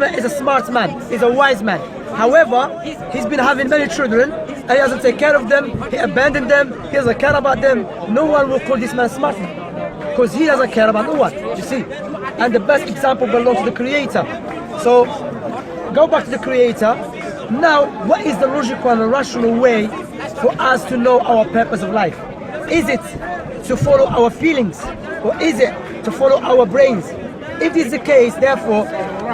Muhammad is a smart man, he's a wise man. However, he's been having many children and he doesn't take care of them, he abandoned them, he doesn't care about them. No one will call this man smart because he doesn't care about no one, you see. And the best example belongs to the Creator. So, go back to the Creator. Now, what is the logical and rational way for us to know our purpose of life? Is it to follow our feelings or is it to follow our brains? If this is the case, therefore,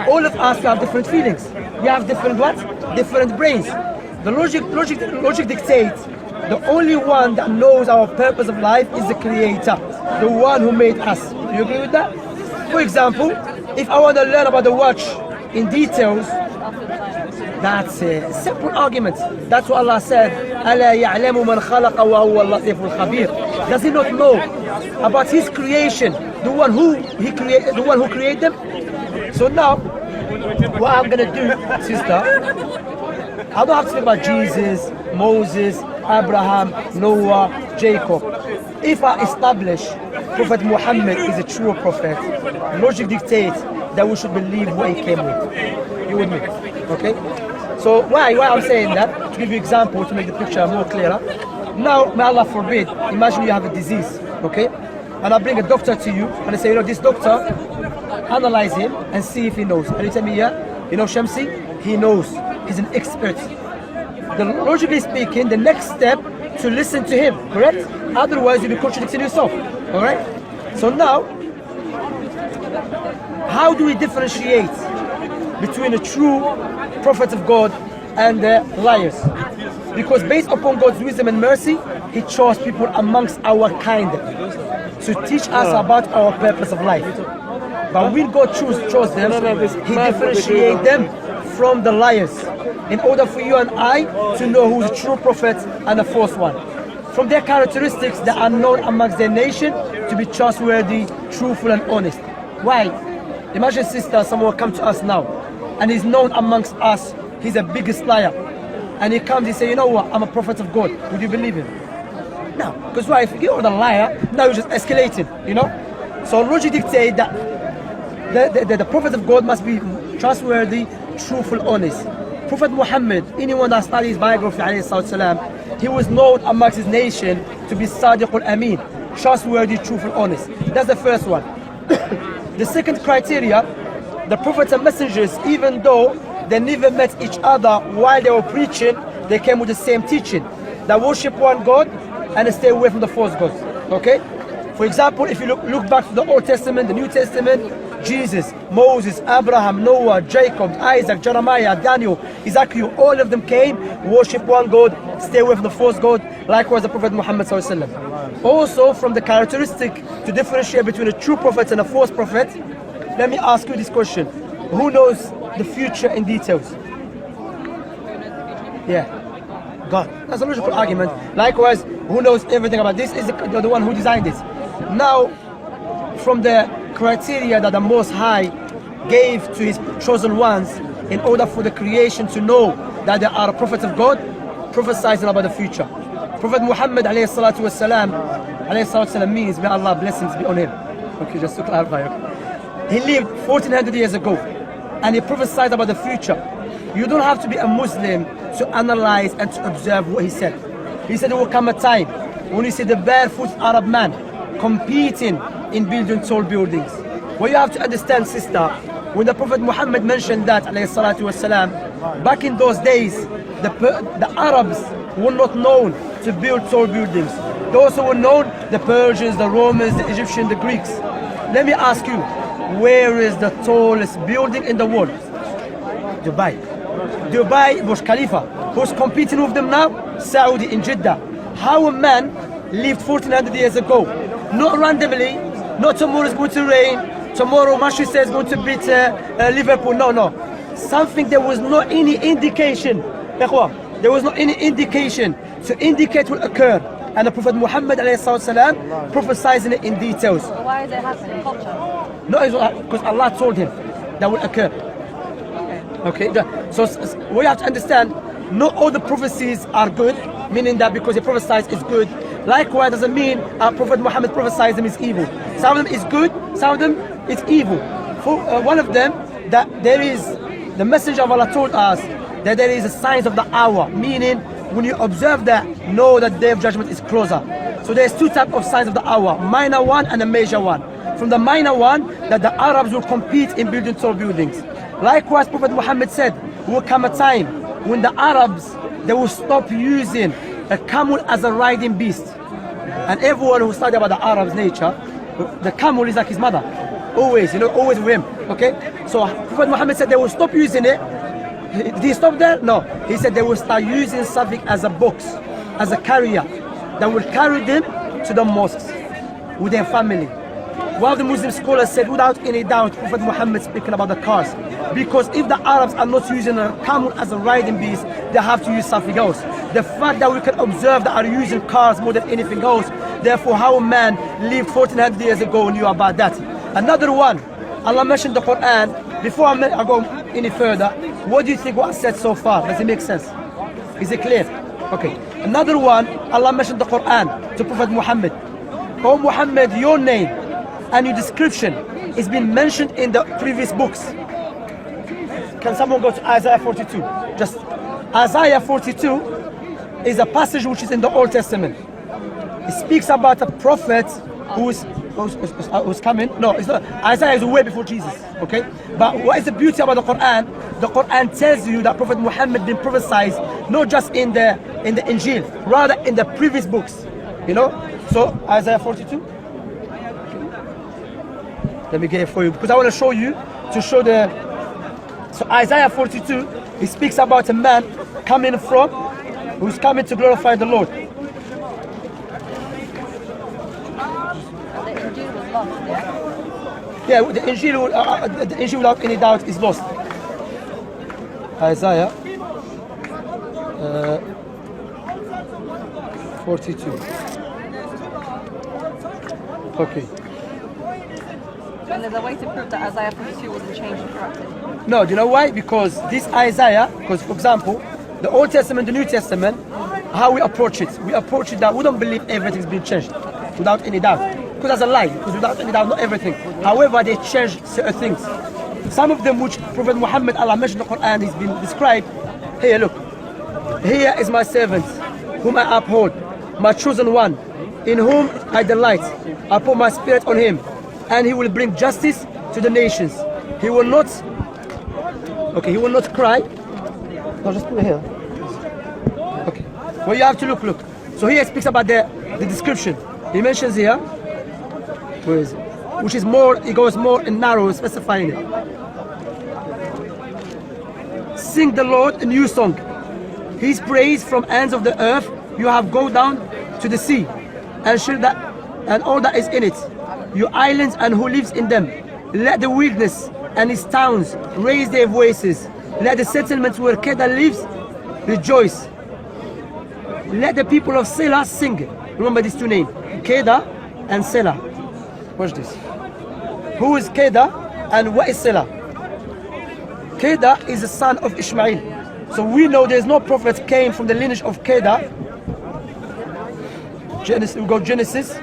all of us have different feelings. We have different what? Different brains. The logic dictates the only one that knows our purpose of life is the Creator, the one who made us. Do you agree with that? For example, if I want to learn about the watch in details, that's a simple argument. That's what Allah said. أَلَا يَعْلَمُ مَنْ خَلَقَ وَهُوَ اللَّطِيفُ الْخَبِيرُ. Does he not know about his creation, the one who created them? So now, what I'm gonna do, sister, I don't have to speak about Jesus, Moses, Abraham, Noah, Jacob. If I establish Prophet Muhammad is a true prophet, logic dictates that we should believe what he came with. You with me? Okay? So why I'm saying that? To give you an example to make the picture more clearer. Now, may Allah forbid, imagine you have a disease, okay? And I bring a doctor to you and I say, you know, this doctor, analyze him and see if he knows. And you tell me, yeah, you know Shemsy? He knows. He's an expert. Logically speaking, the next step to listen to him, correct? Otherwise, you'll be contradicting yourself, all right? So now, how do we differentiate between a true prophet of God and the liars? Because based upon God's wisdom and mercy, He chose people amongst our kind to teach us about our purpose of life. But when God chose them, He differentiated them from the liars in order for you and I to know who's a true prophet and a false one. From their characteristics that are known amongst their nation to be trustworthy, truthful and honest. Why? Imagine, sister, someone come to us now and he's known amongst us, he's the biggest liar. And he comes, he say, you know what, I'm a prophet of God. Would you believe him? No. Because why? If you're the liar, now you're just escalating, you know? So logic dictates that the prophet of God must be trustworthy, truthful, honest. Prophet Muhammad, anyone that studies biography, alayhi he was known amongst his nation to be Sadiq al-Amin, trustworthy, truthful, honest. That's the first one. The second criteria, the prophets and messengers, even though they never met each other while they were preaching, they came with the same teaching. That worship one God and stay away from the false gods. Okay? For example, if you look back to the Old Testament, the New Testament, Jesus, Moses, Abraham, Noah, Jacob, Isaac, Jeremiah, Daniel, Ezekiel, all of them came, worship one God, stay away from the false God, likewise the Prophet Muhammad. Also, from the characteristic to differentiate between a true prophet and a false prophet, let me ask you this question. Who knows the future in details? Yeah, God. That's a logical argument. Likewise, who knows everything about this is the one who designed it. Now, from the criteria that the Most High gave to His chosen ones in order for the creation to know that they are a prophet of God, prophesizing about the future. Prophet Muhammad alayhi salatu means, may Allah blessings be on him. Okay, just to clarify. Okay. He lived 1400 years ago and he prophesied about the future. You don't have to be a Muslim to analyze and to observe what he said. He said there will come a time when you see the barefoot Arab man competing in building tall buildings. What you have to understand, sister, when the Prophet Muhammad mentioned that, back in those days, the Arabs were not known to build tall buildings. Those who were known, the Persians, the Romans, the Egyptians, the Greeks. Let me ask you, where is the tallest building in the world? Dubai. Dubai, Burj Khalifa. Who's competing with them now? Saudi in Jeddah. How a man lived 1400 years ago, not randomly, not tomorrow is going to rain, tomorrow Manchester is going to beat Liverpool. No. Something there was not any indication. There was not any indication to indicate will occur. And the Prophet Muhammad prophesizing it in details. So why is it happening? Culture? No, because Allah told him that will occur. Okay. So we have to understand, not all the prophecies are good, meaning that because he prophesies is good. Likewise doesn't mean Prophet Muhammad prophesies them is evil. Some of them is good, some of them is evil. For one of them, that there is the Messenger of Allah told us that there is a signs of the hour, meaning when you observe that, know that the day of judgment is closer. So there's two types of signs of the hour, minor one and a major one. From the minor one, that the Arabs will compete in building tall buildings. Likewise, Prophet Muhammad said, will come a time when the Arabs, they will stop using a camel as a riding beast. And everyone who studied about the Arabs' nature, the camel is like his mother. Always, always with him. Okay? So Prophet Muhammad said they will stop using it. Did he stop there? No. He said they will start using something as a box, as a carrier, that will carry them to the mosques with their family. One of the Muslim scholars said, without any doubt, Prophet Muhammad speaking about the cars. Because if the Arabs are not using a camel as a riding beast, they have to use something else. The fact that we can observe that are using cars more than anything else, therefore how a man lived 1400 years ago knew about that. Another one, Allah mentioned the Quran. Before I go any further, what do you think what I said so far? Does it make sense? Is it clear? Okay. Another one, Allah mentioned the Quran to Prophet Muhammad. Oh Muhammad, your name and your description is been mentioned in the previous books. Can someone go to Isaiah 42? Just Isaiah 42 is a passage which is in the Old Testament. It speaks about a prophet who's coming. No, it's not. Isaiah is way before Jesus. Okay, but what is the beauty about the Quran? The Quran tells you that Prophet Muhammad been prophesied not just in the Injil, rather in the previous books. So Isaiah 42. Let me get it for you because I want to show you So Isaiah 42, it speaks about a man who's coming to glorify the Lord. Yeah, the Injil without any doubt is lost. Isaiah 42. Okay. And there's a way to prove that Isaiah 42 wasn't changed and corrupted. No, do you know why? Because this Isaiah, for example, the Old Testament, the New Testament, how we approach it that we don't believe everything's been changed without any doubt. Because that's a lie, because without any doubt, not everything. However, they change certain things. Some of them which Prophet Muhammad, Allah mentioned in the Quran, has been described. Here, look. Here is my servant, whom I uphold, my chosen one, in whom I delight. I put my spirit on him, and he will bring justice to the nations. He will not cry. No, just put it here. Okay. Well, you have to look. So here it speaks about the description. He mentions here, where is it? Which is more, it goes more in narrow, specifying it. Sing the Lord a new song. His praise from ends of the earth. You have go down to the sea, and all that is in it. Your islands and who lives in them. Let the wilderness and its towns raise their voices. Let the settlements where Kedar lives rejoice. Let the people of Selah sing. Remember these two names, Kedar and Selah. Watch this. Who is Kedar and what is Selah? Kedar is the son of Ishmael. So we know there's no prophet came from the lineage of Kedar. Genesis, we go Genesis.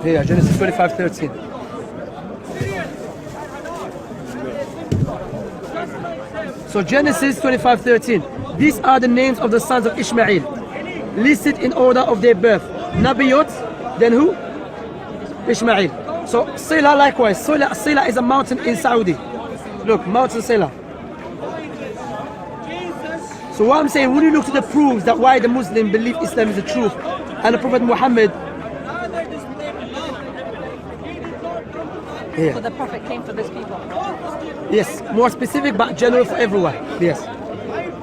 Here, Genesis 25:13. So Genesis 25:13. These are the names of the sons of Ishmael, listed in order of their birth. Nabiot, then who? Ishmael. So Selah likewise. Selah is a mountain in Saudi. Look, Mountain Selah. So what I'm saying, when you look to the proofs that why the Muslim believe Islam is the truth, and the Prophet Muhammad. Yeah. So the Prophet came for these people. Yes, more specific but general for everyone. Yes.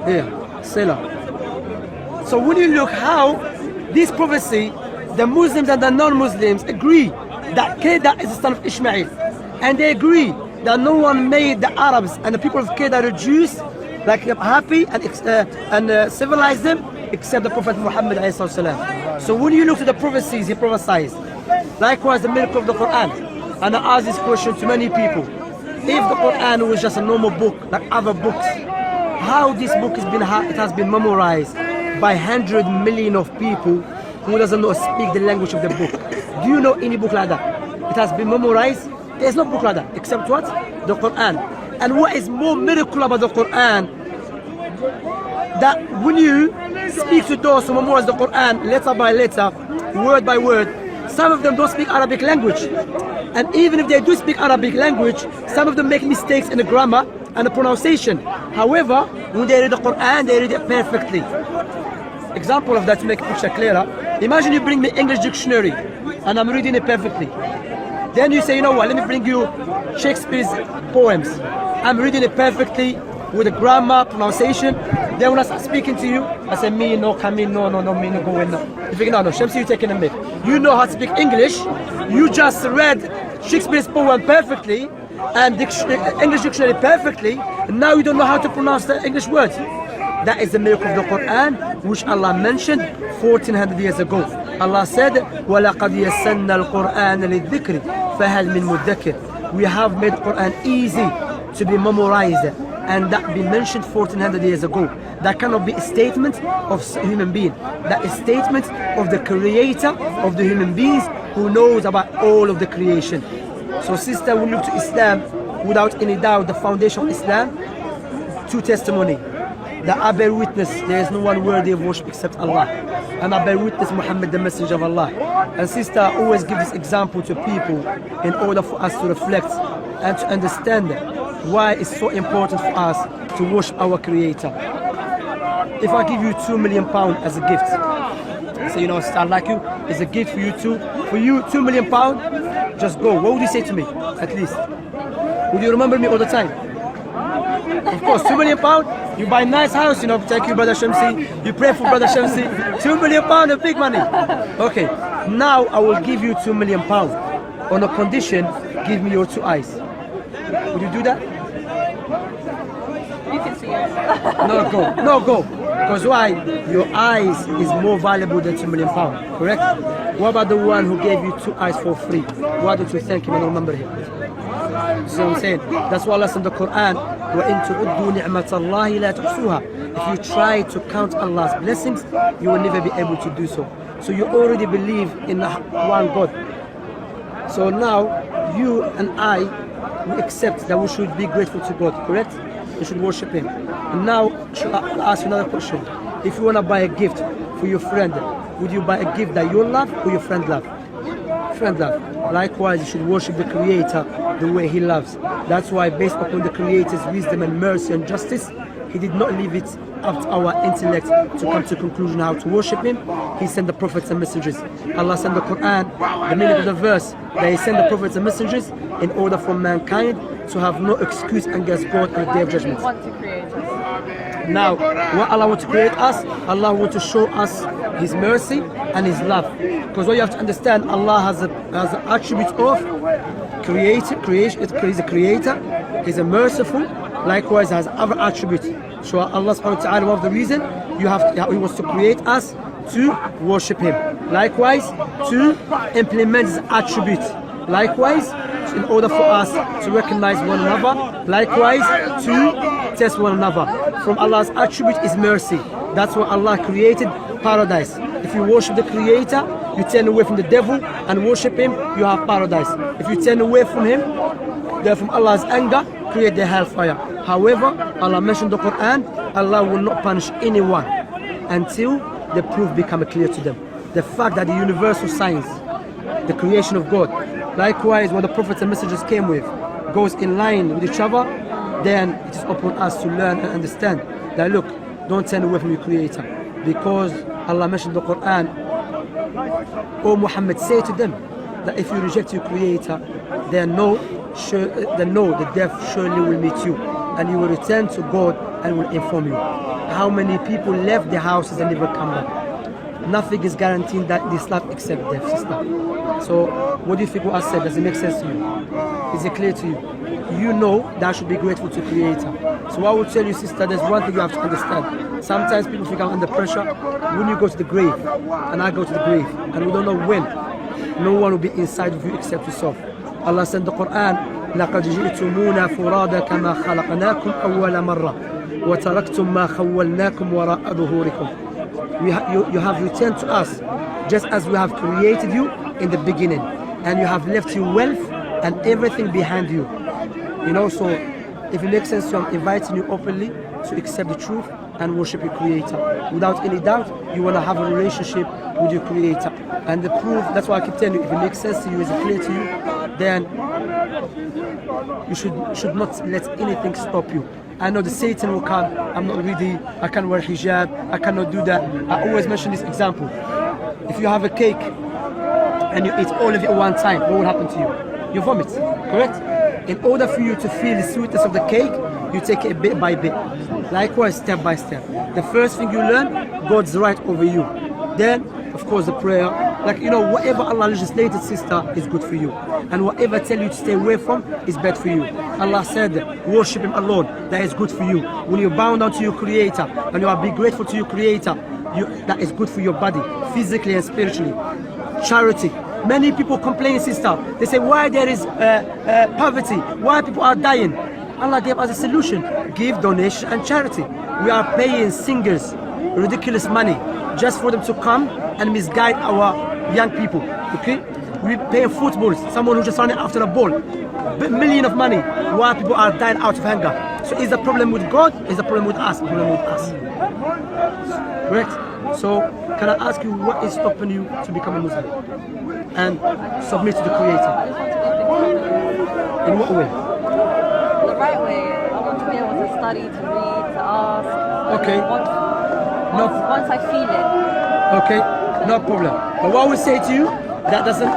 Yeah, Selah. So when you look how this prophecy, the Muslims and the non-Muslims agree that Kedar is the son of Ishmael. And they agree that no one made the Arabs and the people of Kedar, the Jews, like happy and civilize them, except the Prophet Muhammad. So when you look to the prophecies he prophesied, likewise the miracle of the Quran, and I ask this question to many people: if the Quran was just a normal book like other books, how this book has been memorized by 100 million of people who doesn't know speak the language of the book? Do you know any book like that? It has been memorized There's no book like that, except what? The Quran. And what is more miracle about the Quran, that when you speak to those who memorize the Quran letter by letter, word by word, some of them don't speak Arabic language. And even if they do speak Arabic language, some of them make mistakes in the grammar and the pronunciation. However, when they read the Quran, they read it perfectly. Example of that to make a picture clearer. Imagine you bring me English dictionary and I'm reading it perfectly. Then you say, you know what, let me bring you Shakespeare's poems. I'm reading it perfectly with the grammar, pronunciation. Then when I start speaking to you, I say, me, no, come in, no, me, no, go in, no. You think, no, Shemsi, you're taking a myth. You know how to speak English. You just read Shakespeare's poem perfectly and English dictionary perfectly. And now you don't know how to pronounce the English words. That is the miracle of the Quran, which Allah mentioned 1400 years ago. Allah said, وَلَقَدْ يَسَّنَّا الْقُرْآنَ لِلذِّكْرِ فَهَلْ مِن مُدَّكِرٍ. We have made Quran easy to be memorized, and that be mentioned 1400 years ago. That cannot be a statement of a human being. That is a statement of the creator of the human beings who knows about all of the creation. So sister, we look to Islam without any doubt, the foundation of Islam, two testimony. That I bear witness there is no one worthy of worship except Allah. And I bear witness Muhammad, the messenger of Allah. And sister, I always give this example to people in order for us to reflect and to understand why it's so important for us to worship our creator. If I give you £2 million as a gift, so you know, sister, I like you, it's a gift for you too. For you, £2 million, just go. What would you say to me, at least? Would you remember me all the time? Of course, £2 million, you buy a nice house, you know, thank you, brother Shemsi, you pray for brother Shemsi, £2 million is big money. Okay, now I will give you £2 million on a condition, give me your two eyes. Would you do that? You can see it. No, go. Because why? Your eyes is more valuable than £2 million, correct? What about the one who gave you two eyes for free? Why don't you thank him and remember him? See what I'm saying? That's why Allah said in the Quran, وَإِن تُعُدُّوا نِعْمَةَ اللَّهِ لَا تُحْصُوهَا. If you try to count Allah's blessings, you will never be able to do so. So you already believe in one God. So now, you and I, we accept that we should be grateful to God, correct? We should worship Him. And now, I'll ask you another question. If you want to buy a gift for your friend, would you buy a gift that you love or your friend love? Friend love. Likewise, you should worship the Creator the way He loves. That's why, based upon the Creator's wisdom and mercy and justice, He did not leave it up to our intellect to come to a conclusion how to worship Him. He sent the prophets and messengers. Allah sent the Quran, the meaning of the verse, that He sent the prophets and messengers in order for mankind to have no excuse against God on the Day of Judgment. Want to create us. Now, what Allah wants to create us, Allah wants to show us His mercy and His love. Because what you have to understand, Allah has an attribute of creation. He's a creator, He's a merciful, likewise has other attributes. So Allah subhanahu wa ta'ala, one of the reasons He wants to create us to worship Him. Likewise, to implement His attributes. Likewise, in order for us to recognize one another. Likewise, to test one another. From Allah's attribute is mercy. That's why Allah created paradise. If you worship the Creator, you turn away from the devil and worship Him, you have paradise. If you turn away from Him, then from Allah's anger, create the hellfire. However, Allah mentioned the Quran, Allah will not punish anyone until the proof becomes clear to them. The fact that the universal science, the creation of God, likewise what the prophets and messengers came with, goes in line with each other, then it is upon us to learn and understand that look, don't turn away from your Creator. Because Allah mentioned in the Quran, O Muhammad, say to them that if you reject your Creator, then know the death surely will meet you, and you will return to God and will inform you. How many people left their houses and never come back? Nothing is guaranteed that this life except death, sister. So what do you think what I said? Does it make sense to you? Is it clear to you? You know that I should be grateful to Creator. So I will tell you, sister, there's one thing you have to understand. Sometimes people think I'm under pressure. When you go to the grave, and I go to the grave, and we don't know when, no one will be inside of you except yourself. Allah said in the Quran, لَقَدْ جِئْتُمُونَا فُرَادَ كَمَا خَلَقْنَاكُمْ أَوَّلَ مَرَّةٍ وَتَرَكْتُمْ مَا خَوَّلْنَاكُمْ وَرَاءَ ظُهُورِكُمْ. You have returned to us just as we have created you in the beginning, and you have left your wealth and everything behind you. You know, so if it makes sense, so I'm inviting you openly to accept the truth and worship your Creator. Without any doubt, you want to have a relationship with your Creator. And the proof, that's why I keep telling you, if it makes sense to you, is it clear to you, then you should not let anything stop you. I know the Satan will come, I'm not ready, I can't wear hijab, I cannot do that. I always mention this example. If you have a cake and you eat all of it at one time, what will happen to you? You vomit, correct? In order for you to feel the sweetness of the cake, you take it bit by bit. Likewise, step by step. The first thing you learn, God's right over you. Then, of course, the prayer. Like, you know, whatever Allah legislated, sister, is good for you. And whatever tell you to stay away from is bad for you. Allah said, worship Him alone. That is good for you. When you bow down to your Creator and you are be grateful to your Creator, that is good for your body, physically and spiritually. Charity. Many people complain, sister. They say, why there is poverty? Why people are dying? Allah gave us a solution. Give donation and charity. We are paying singers ridiculous money just for them to come and misguide our young people. Okay? We pay footballs, someone who's just running after a ball. Million of money. Why people are dying out of hunger? So is the problem with God? Is the problem with us? The problem with us. Correct? So can I ask you, what is stopping you to become a Muslim and submit to the Creator? In what way? The right way. I want to be able to study, to read, to ask. Okay. Once I feel it. Okay, no problem. But what I will say to you, that doesn't,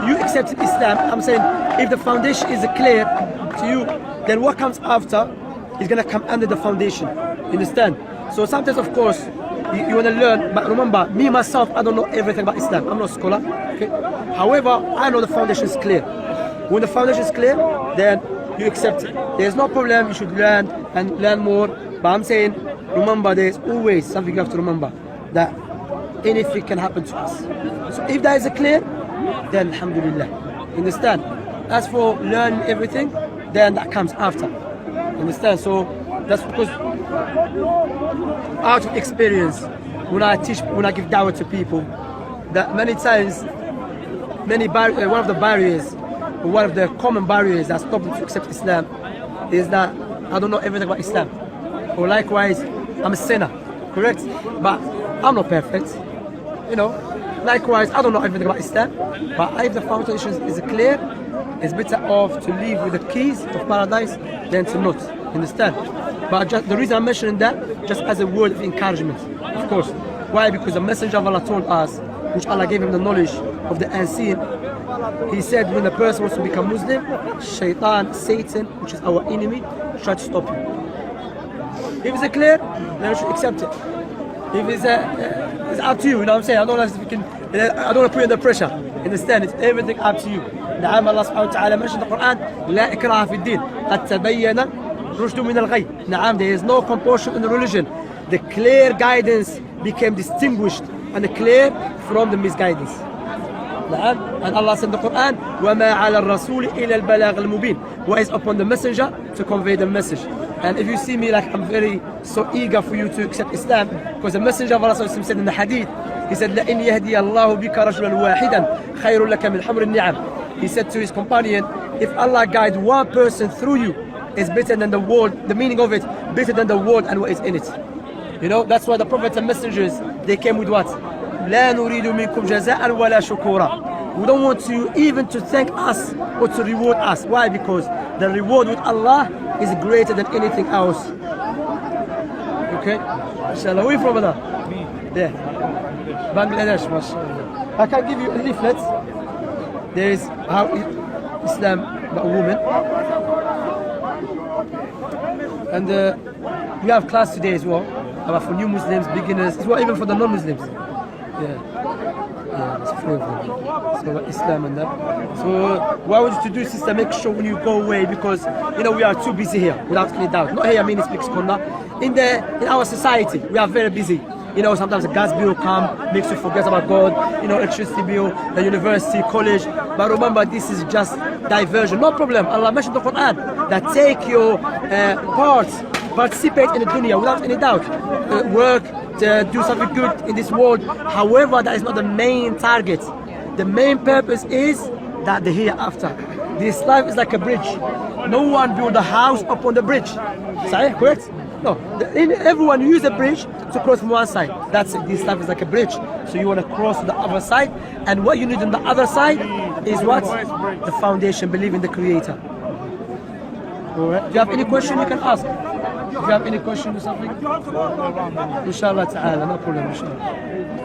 you accept Islam. I'm saying if the foundation is clear to you, then what comes after is going to come under the foundation. You understand? So sometimes, of course, you want to learn, but remember, me myself, I don't know everything about Islam. I'm not a scholar. Okay? However, I know the foundation is clear. When the foundation is clear, then you accept it. There's no problem. You should learn and learn more. But I'm saying, remember, there's always something you have to remember, that anything can happen to us. So if that is clear, then alhamdulillah. Understand? As for learning everything, then that comes after. Understand? So that's because out of experience, when I give dawah to people, that many times, one of the barriers, or one of the common barriers that stop them to accept Islam is that I don't know everything about Islam. Or likewise, I'm a sinner, correct? But I'm not perfect, you know. Likewise, I don't know everything about Islam, but if the foundation is clear, it's better off to live with the keys of paradise than to not. Understand? But just the reason I'm mentioning that, just as a word of encouragement, of course. Why? Because the Messenger of Allah told us, which Allah gave him the knowledge of the unseen. He said, when the person wants to become Muslim, Shaitan, Satan, which is our enemy, try to stop him. If it's clear, then we should accept it. If it's up to you, you know what I'm saying? I don't want to put you under pressure. Understand? It's everything up to you. نعم الله سبحانه وتعالى mentioned in the Quran, لا إكراه في الدين قد تبين رشد من الغي. نعم, there is no compulsion in the religion. The clear guidance became distinguished and clear from the misguidance. نعم, and Allah said in the Quran, وما على الرسول إلا البلاغ المبين. What is upon the messenger to convey the message. And if you see me like I'm very so eager for you to accept Islam, because the Messenger of Allah said in the hadith, he said, لَإِنْ يَهْدِيَ اللَّهُ بِكَ رَجُلًا وَاحِدًا خَيْرٌ لَكَ مِنْ حُمْرِ النِّعَمِ. He said to his companion, if Allah guides one person through you, it's better than the world, the meaning of it, better than the world and what is in it. You know, that's why the prophets and messengers, they came with what? لَا نُرِيدُ مِنْكُمْ جَزَاءً وَلَا شُكُورًا. We don't want you even to thank us or to reward us. Why? Because the reward with Allah is greater than anything else. Okay? Inshallah. Where are you from, brother? Me. There. Bangladesh, mashallah. I can give you a leaflet. There is how Islam about a woman. And we have class today as well, about for new Muslims, beginners, as well, even for the non-Muslims. Yeah, it's free of them. So Islam and that. So what I want you to do, sister, make sure when you go away, because you know we are too busy here, without any doubt. Not here, I mean it speaks corner. In our society, we are very busy. You know, sometimes the gas bill come, makes you forget about God. You know, electricity bill, the university, college. But remember, this is just diversion. No problem. Allah mentioned in the Quran that take your participate in the dunya without any doubt. Work, to do something good in this world. However, that is not the main target. The main purpose is that the hereafter. This life is like a bridge. No one build a house upon the bridge. صحيح? Correct? No. Everyone use a bridge to cross from one side. That's it. This life is like a bridge. So you want to cross to the other side, and what you need on the other side is what? The foundation, believe in the Creator. Alright. If you have any question, you can ask. If you have any question or something, inshallah ta'ala, no problem, inshallah.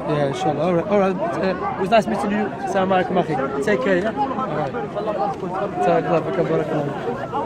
Yeah, inshallah. Alright. It was nice meeting you. Assalamu alaikum, akhi. Take care, yeah? Alright.